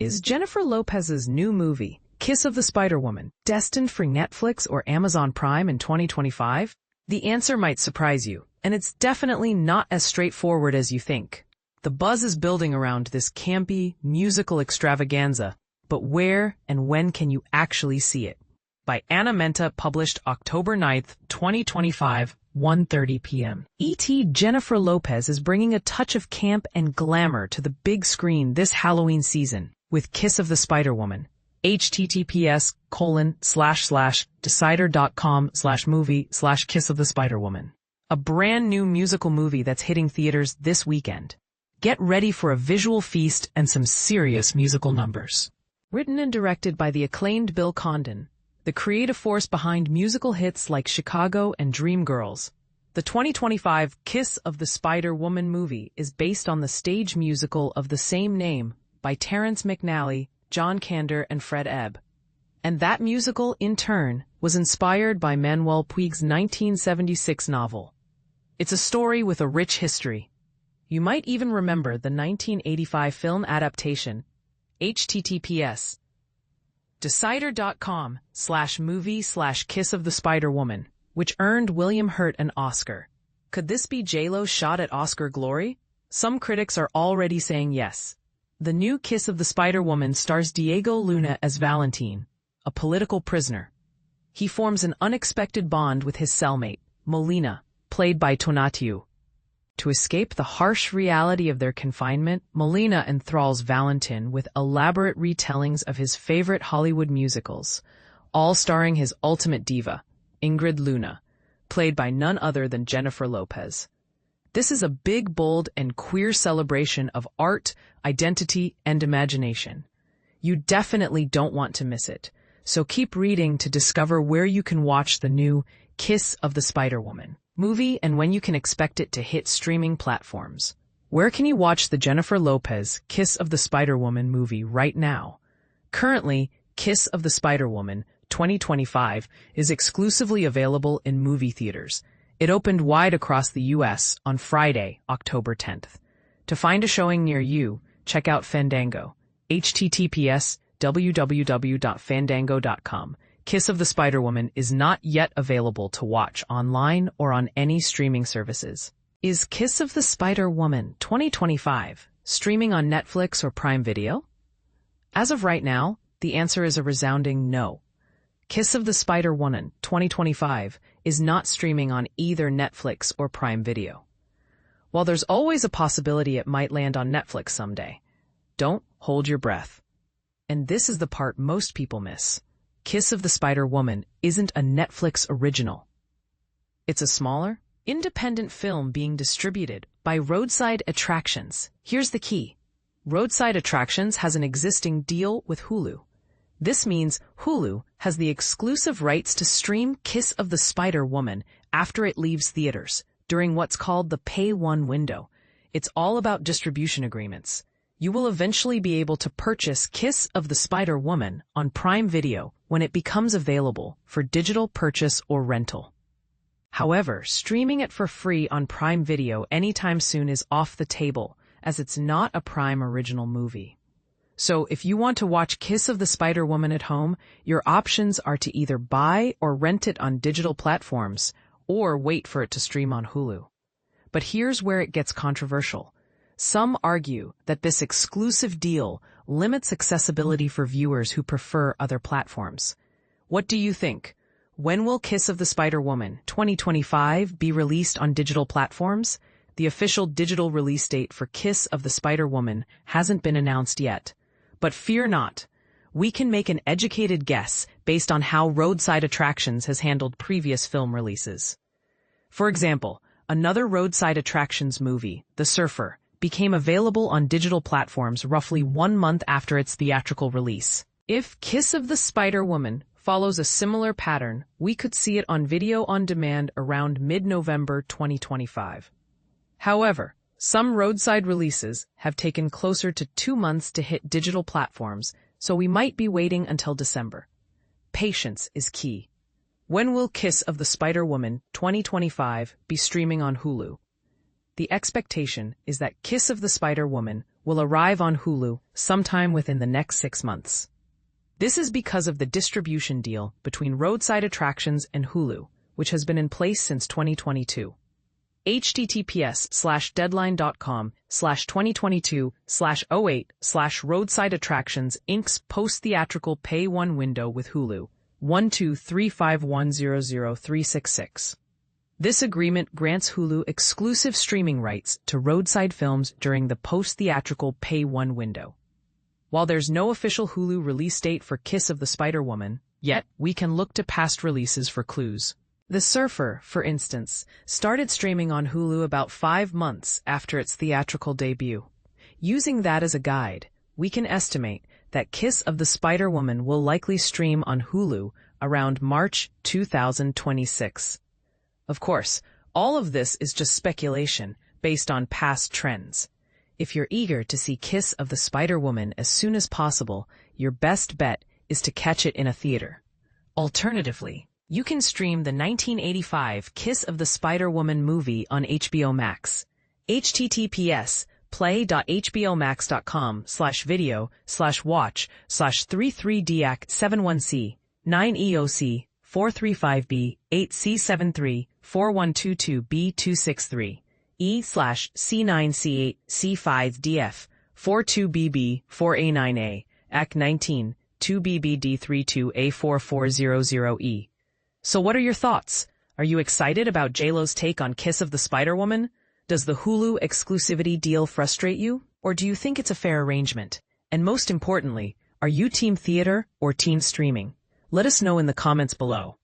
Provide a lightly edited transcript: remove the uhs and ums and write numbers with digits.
Is Jennifer Lopez's new movie, Kiss of the Spider-Woman, destined for Netflix or Amazon Prime in 2025? The answer might surprise you, and it's definitely not as straightforward as you think. The buzz is building around this campy, musical extravaganza, but where and when can you actually see it? By Anna Menta, published October 9th, 2025, 1:30 p.m. E.T. Jennifer Lopez is bringing a touch of camp and glamour to the big screen this Halloween season with Kiss of the Spider-Woman. https://decider.com/movie/Kiss of the Spider-Woman. A brand new musical movie that's hitting theaters this weekend. Get ready for a visual feast and some serious musical numbers. Written and directed by the acclaimed Bill Condon, the creative force behind musical hits like Chicago and Dreamgirls, the 2025 Kiss of the Spider-Woman movie is based on the stage musical of the same name by Terrence McNally, John Kander, and Fred Ebb. And that musical, in turn, was inspired by Manuel Puig's 1976 novel. It's a story with a rich history. You might even remember the 1985 film adaptation, https decider.com/movie/Kiss of the Spider-Woman, which earned William Hurt an Oscar. Could this be J.Lo's shot at Oscar glory? Some critics are already saying yes. The new Kiss of the Spider-Woman stars Diego Luna as Valentine, a political prisoner. He forms an unexpected bond with his cellmate, Molina, played by Tonatiuh. To escape the harsh reality of their confinement, Molina enthralls Valentine with elaborate retellings of his favorite Hollywood musicals, all starring his ultimate diva, Ingrid Luna, played by none other than Jennifer Lopez. This is a big, bold, and queer celebration of art, identity, and imagination. You definitely don't want to miss it, so keep reading to discover where you can watch the new Kiss of the Spider-Woman movie and when you can expect it to hit streaming platforms. Where can you watch the Jennifer Lopez Kiss of the Spider-Woman movie right now? Currently, Kiss of the Spider-Woman 2025 is exclusively available in movie theaters. It opened wide across the U.S. on Friday, October 10th. To find a showing near you, check out Fandango, https://www.fandango.com. Kiss of the Spider-Woman is not yet available to watch online or on any streaming services. Is Kiss of the Spider-Woman 2025 streaming on Netflix or Prime Video? As of right now, the answer is a resounding no. Kiss of the Spider-Woman 2025 is not streaming on either Netflix or Prime Video. While there's always a possibility it might land on Netflix someday, don't hold your breath. And this is the part most people miss. Kiss of the Spider-Woman isn't a Netflix original. It's a smaller, independent film being distributed by Roadside Attractions. Here's the key. Roadside Attractions has an existing deal with Hulu. This means Hulu has the exclusive rights to stream Kiss of the Spider-Woman after it leaves theaters, during what's called the Pay One window. It's all about distribution agreements. You will eventually be able to purchase Kiss of the Spider-Woman on Prime Video when it becomes available for digital purchase or rental. However, streaming it for free on Prime Video anytime soon is off the table, as it's not a Prime original movie. So if you want to watch Kiss of the Spider-Woman at home, your options are to either buy or rent it on digital platforms, or wait for it to stream on Hulu. But here's where it gets controversial. Some argue that this exclusive deal limits accessibility for viewers who prefer other platforms. What do you think? When will Kiss of the Spider-Woman 2025 be released on digital platforms? The official digital release date for Kiss of the Spider-Woman hasn't been announced yet. But fear not. We can make an educated guess based on how Roadside Attractions has handled previous film releases. For example, another Roadside Attractions movie, The Surfer, became available on digital platforms roughly 1 month after its theatrical release. If Kiss of the Spider-Woman follows a similar pattern, we could see it on video on demand around mid-November 2025. However, some roadside releases have taken closer to 2 months to hit digital platforms, so we might be waiting until December. Patience is key. When will Kiss of the Spider-Woman 2025 be streaming on Hulu? The expectation is that Kiss of the Spider-Woman will arrive on Hulu sometime within the next 6 months. This is because of the distribution deal between Roadside Attractions and Hulu, which has been in place since 2022. https:/deadline.com/2022/08/Roadside Attractions Inc.'s post-theatrical Pay 1 window with Hulu, 12351000366. This agreement grants Hulu exclusive streaming rights to roadside films during the post-theatrical Pay 1 window. While there's no official Hulu release date for Kiss of the Spider-Woman, yet we can look to past releases for clues. The Surfer, for instance, started streaming on Hulu about 5 months after its theatrical debut. Using that as a guide, we can estimate that Kiss of the Spider-Woman will likely stream on Hulu around March 2026. Of course, all of this is just speculation based on past trends. If you're eager to see Kiss of the Spider-Woman as soon as possible, your best bet is to catch it in a theater. Alternatively, you can stream the 1985 Kiss of the Spider-Woman movie on HBO Max. https:/video/watch/33diac71c 9eoc 435b 8c73 4122b263 e/c9c8c5df 42bb 4a9a ac 19 2bbd32a4400e. So what are your thoughts? Are you excited about JLo's take on Kiss of the Spider-Woman? Does the Hulu exclusivity deal frustrate you? Or do you think it's a fair arrangement? And most importantly, are you team theater or team streaming? Let us know in the comments below.